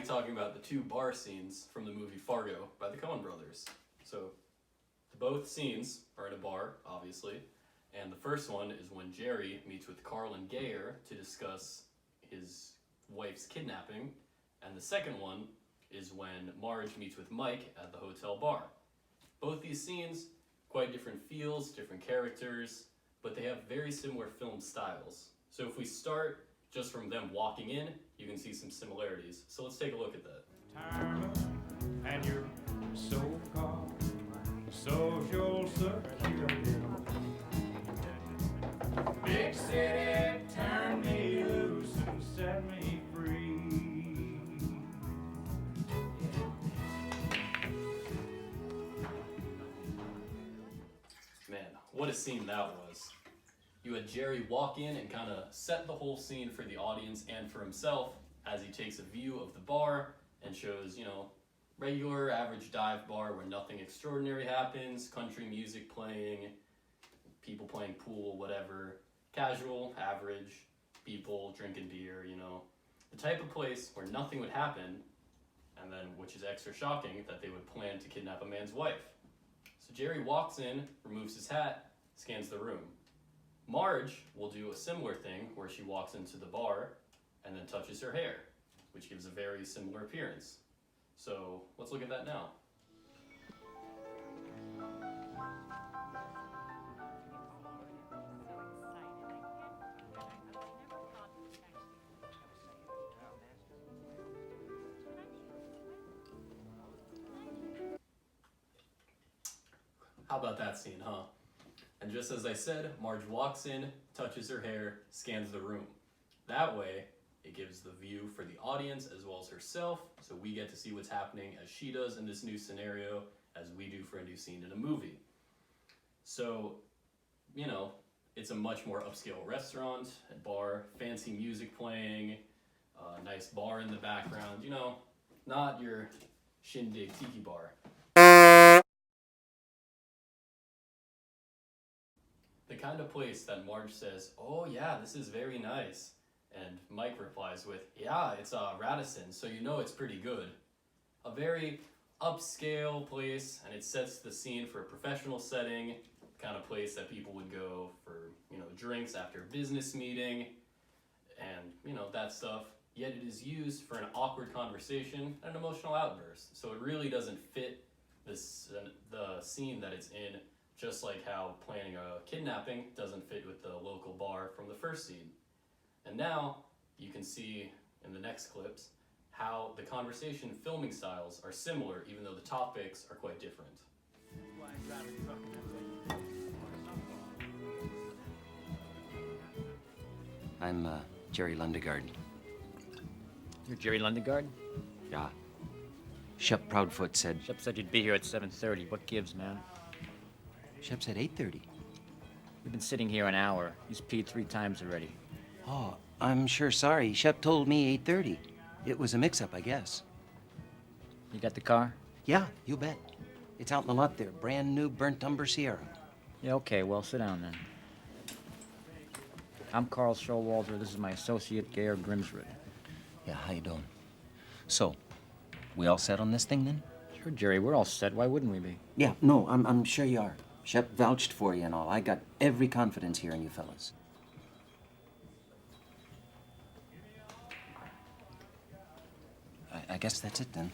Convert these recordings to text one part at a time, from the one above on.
be talking about the two bar scenes from the movie Fargo by the Coen Brothers. So, both scenes are at a bar, obviously, and the first one is when Jerry meets with Carl and Gaear to discuss his wife's kidnapping, and the second one is when Marge meets with Mike at the hotel bar. Both these scenes, quite different feels, different characters, but they have very similar film styles. So if we start just from them walking in, you can see some similarities. So let's take a look at that. And your so-called social security. Big city, turn me loose and set me free. Man, what a scene that was. You had Jerry walk in and kind of set the whole scene for the audience and for himself as he takes a view of the bar and shows, regular average dive bar where nothing extraordinary happens, country music playing, people playing pool, whatever, casual, average, people drinking beer, the type of place where nothing would happen, and then, which is extra shocking, that they would plan to kidnap a man's wife. So Jerry walks in, removes his hat, scans the room. Marge will do a similar thing where she walks into the bar and then touches her hair, which gives a very similar appearance. So let's look at that now. How about that scene, huh? And just as I said, Marge walks in, touches her hair, scans the room. That way, it gives the view for the audience as well as herself, so we get to see what's happening as she does in this new scenario, as we do for a new scene in a movie. So, it's a much more upscale restaurant, a bar, fancy music playing, a nice bar in the background, not your shindig tiki bar. The kind of place that Marge says, "Oh yeah, this is very nice." And Mike replies with, "Yeah, it's Radisson, so it's pretty good." A very upscale place, and it sets the scene for a professional setting, the kind of place that people would go for, drinks after a business meeting, and, that stuff. Yet it is used for an awkward conversation and an emotional outburst. So it really doesn't fit the scene that it's in, just like how planning a kidnapping doesn't fit with the local bar from the first scene. And now you can see in the next clips how the conversation filming styles are similar, even though the topics are quite different. I'm Jerry Lundegaard. You're Jerry Lundegaard? Yeah. Shep Proudfoot said... Shep said you'd be here at 7:30. What gives, man? Shep said 8:30. We've been sitting here an hour. He's peed 3 times already. Oh, I'm sure sorry. Shep told me 8:30. It was a mix-up, I guess. You got the car? Yeah, you bet. It's out in the lot there. Brand new burnt umber Sierra. Yeah, okay. Well, sit down then. I'm Carl Showalter. This is my associate, Gaear Grimsrud. Yeah, how you doing? So, we all set on this thing then? Sure, Jerry. We're all set. Why wouldn't we be? Yeah, no, I'm sure you are. Shep vouched for you and all. I got every confidence here in you fellas. I guess that's it then.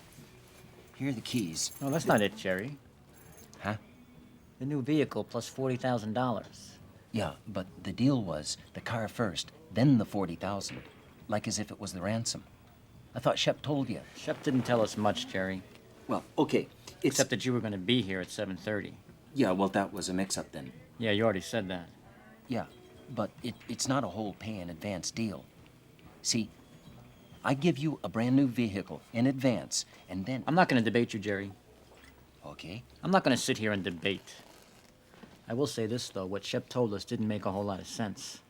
Here are the keys. No, that's not it, Jerry. Huh? The new vehicle plus $40,000. Yeah, but the deal was the car first, then the 40,000, like as if it was the ransom. I thought Shep told you. Shep didn't tell us much, Jerry. Well, okay, Except that you were going to be here at 7:30. Yeah, well, that was a mix-up then. Yeah, you already said that. Yeah, but it's not a whole pay-in-advance deal. See, I give you a brand new vehicle in advance, and then... I'm not going to debate you, Jerry. Okay. I'm not going to sit here and debate. I will say this, though. What Shep told us didn't make a whole lot of sense.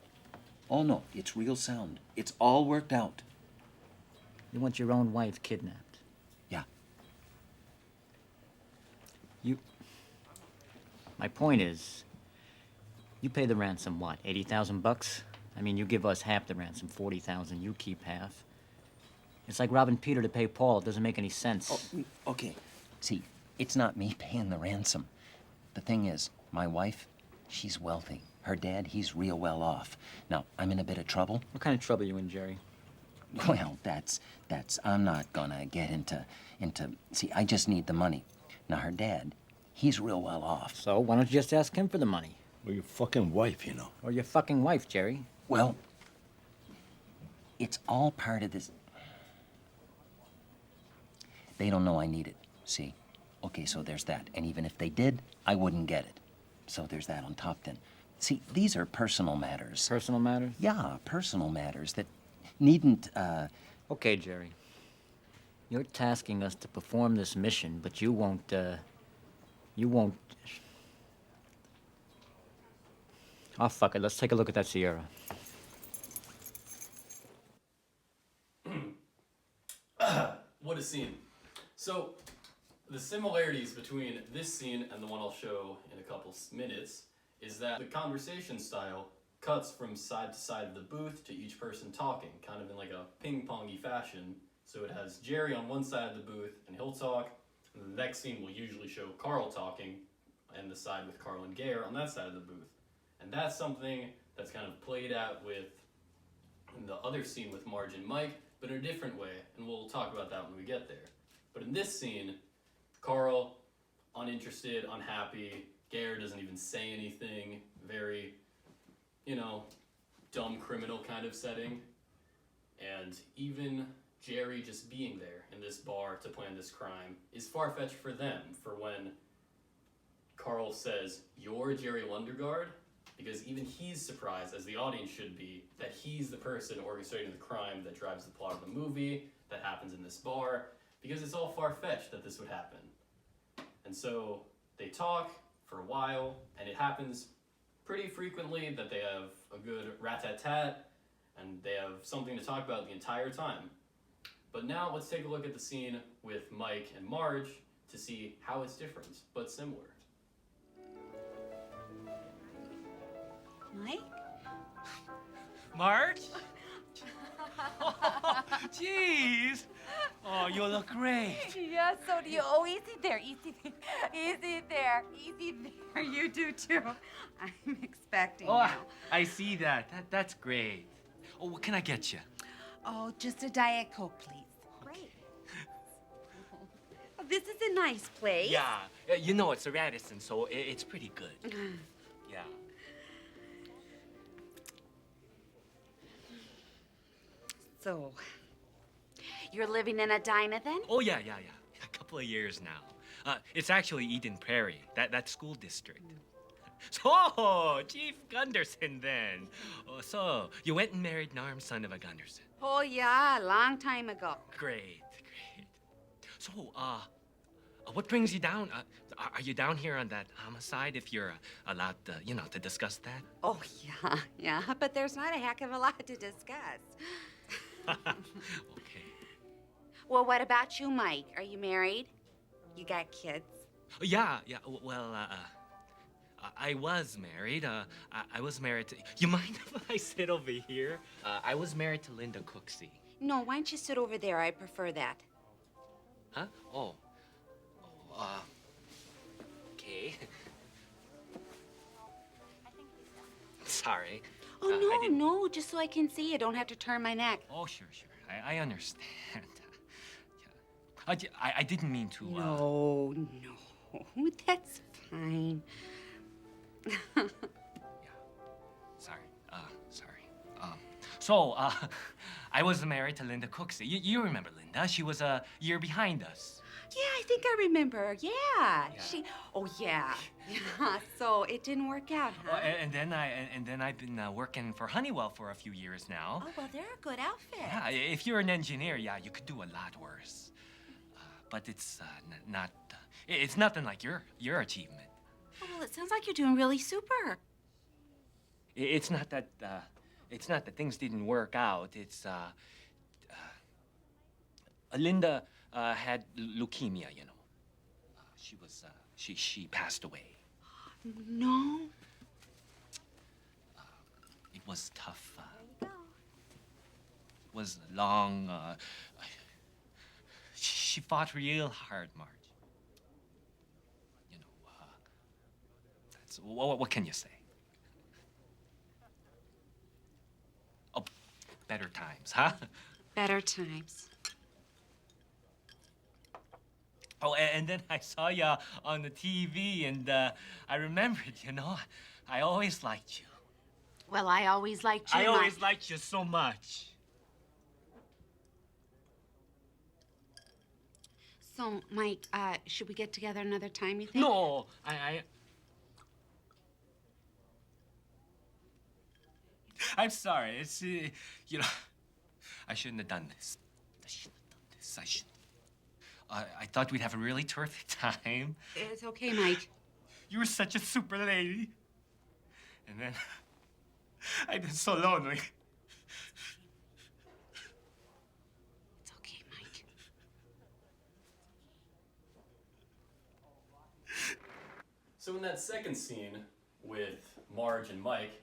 Oh, no, it's real sound. It's all worked out. You want your own wife kidnapped. Yeah. My point is, you pay the ransom, what, 80,000 bucks? I mean, you give us half the ransom, 40,000, you keep half. It's like robbing Peter to pay Paul. It doesn't make any sense. Oh, okay. See, it's not me paying the ransom. The thing is, my wife, she's wealthy. Her dad, he's real well off. Now, I'm in a bit of trouble. What kind of trouble you in, Jerry? Well, I'm not gonna get into, see, I just need the money. Now, her dad, he's real well off. So why don't you just ask him for the money? Or your fucking wife, you know. Or your fucking wife, Jerry. Well, it's all part of this. They don't know I need it, see? Okay, so there's that. And even if they did, I wouldn't get it. So there's that on top then. See, these are personal matters. Personal matters? Yeah, personal matters that needn't, Okay, Jerry. You're tasking us to perform this mission, but you won't. Oh, fuck it. Let's take a look at that Sierra. What a scene. So, the similarities between this scene and the one I'll show in a couple minutes is that the conversation style cuts from side to side of the booth to each person talking, kind of in like a ping-pongy fashion. So it has Jerry on one side of the booth, and he'll talk, and the next scene will usually show Carl talking, and the side with Carl and Gaear on that side of the booth. And that's something that's kind of played out with in the other scene with Marge and Mike, but in a different way, and we'll talk about that when we get there. But in this scene, Carl, uninterested, unhappy, Gaear doesn't even say anything, very, dumb criminal kind of setting. And even Jerry just being there in this bar to plan this crime is far-fetched for them, for when Carl says, "You're Jerry Lundegaard?" Because even he's surprised, as the audience should be, that he's the person orchestrating the crime that drives the plot of the movie, that happens in this bar, because it's all far-fetched that this would happen. And so they talk for a while, and it happens pretty frequently that they have a good rat-tat-tat, and they have something to talk about the entire time. But now let's take a look at the scene with Mike and Marge to see how it's different, but similar. Mike? Marge? Oh, jeez. Oh, you look great. Yeah, so do you. Oh, easy there, easy there. Easy there, easy there. You do too. I'm expecting Oh, you. I see that. That's great. Oh, what can I get you? Oh, just a Diet Coke, please. Great. Oh, this is a nice place. Yeah, it's a Radisson, so it's pretty good. Yeah. So, you're living in Edina then? Oh, yeah. A couple of years now. It's actually Eden Prairie, that school district. So, Chief Gunderson then. Oh, so, you went and married Norm's son of a Gunderson. Oh, yeah, a long time ago. Great. So, what brings you down? Are you down here on that homicide, if you're allowed to discuss that? Oh, yeah, but there's not a heck of a lot to discuss. Okay. Well, what about you, Mike? Are you married? You got kids? Yeah. Well, I was married. I was married to... You mind if I sit over here? I was married to Linda Cooksey. No, why don't you sit over there? I prefer that. Huh? Oh, okay. Sorry. Oh, no, just so I can see you. Don't have to turn my neck. Oh, sure. I understand. Yeah. I didn't mean to, No, that's fine. Yeah. Sorry. So, I was married to Linda Cooksey. You remember Linda. She was a year behind us. Yeah, I think I remember. Yeah. Yeah. So it didn't work out, huh? Well, and then I've been working for Honeywell for a few years now. Oh, well, they're a good outfit. Yeah, if you're an engineer, you could do a lot worse. But it's not. It's nothing like your achievement. Oh, well, it sounds like you're doing really super. It's not that. It's not that things didn't work out. It's Linda had leukemia. She was. She passed away. No. It was tough. There you go. It was long. she fought real hard, Marge. You know, that's what can you say? Oh, better times, huh? Better times. Oh, and then I saw you on the TV, and I remembered, you know, I always liked you. Well, I always liked you, I always Mike. liked you so much. So, Mike, should we get together another time, you think? No, I'm sorry. It's, you know, I shouldn't have done this. I should. I thought we'd have a really terrific time. It's okay, Mike. You were such a super lady. And then I've been so lonely. It's okay, Mike. So in that second scene with Marge and Mike,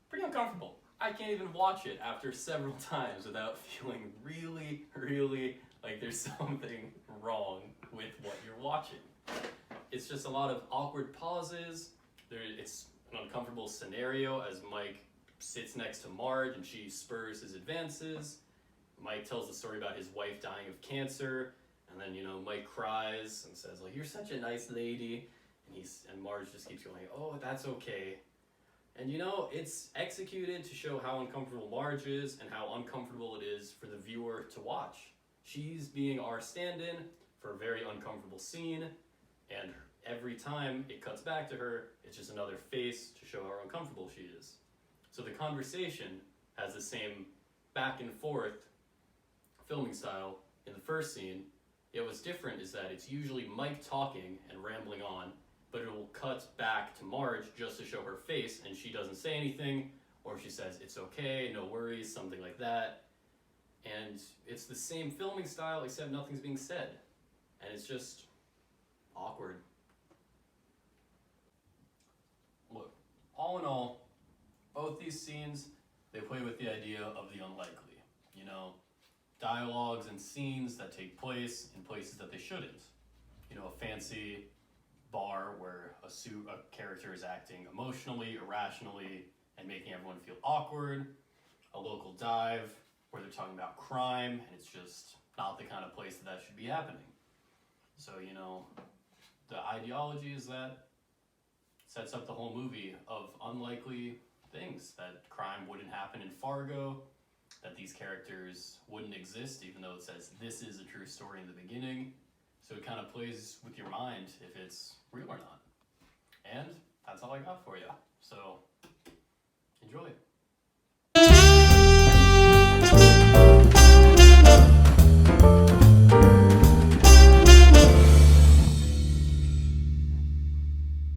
pretty uncomfortable. I can't even watch it after several times without feeling really, really like there's something wrong with what you're watching. It's just a lot of awkward pauses. It's an uncomfortable scenario as Mike sits next to Marge and she spurs his advances. Mike tells the story about his wife dying of cancer, and then, you know, Mike cries and says, like, "You're such a nice lady." And Marge just keeps going, "Oh, that's okay." And, you know, it's executed to show how uncomfortable Marge is and how uncomfortable it is for the viewer to watch. She's being our stand-in for a very uncomfortable scene, and every time it cuts back to her, it's just another face to show how uncomfortable she is. So the conversation has the same back and forth filming style in the first scene. Yet what's different is that it's usually Mike talking and rambling on, but it will cut back to Marge just to show her face, and she doesn't say anything, or she says, "It's okay, no worries," something like that. And it's the same filming style, except nothing's being said. And it's just awkward. Look, all in all, both these scenes, they play with the idea of the unlikely. You know, dialogues and scenes that take place in places that they shouldn't. You know, a fancy bar where a character is acting emotionally, irrationally, and making everyone feel awkward. A local dive where they're talking about crime, and it's just not the kind of place that should be happening. So, you know, the ideology is that sets up the whole movie of unlikely things, that crime wouldn't happen in Fargo, that these characters wouldn't exist, even though it says this is a true story in the beginning. So it kind of plays with your mind if it's real or not. And that's all I got for you. So enjoy.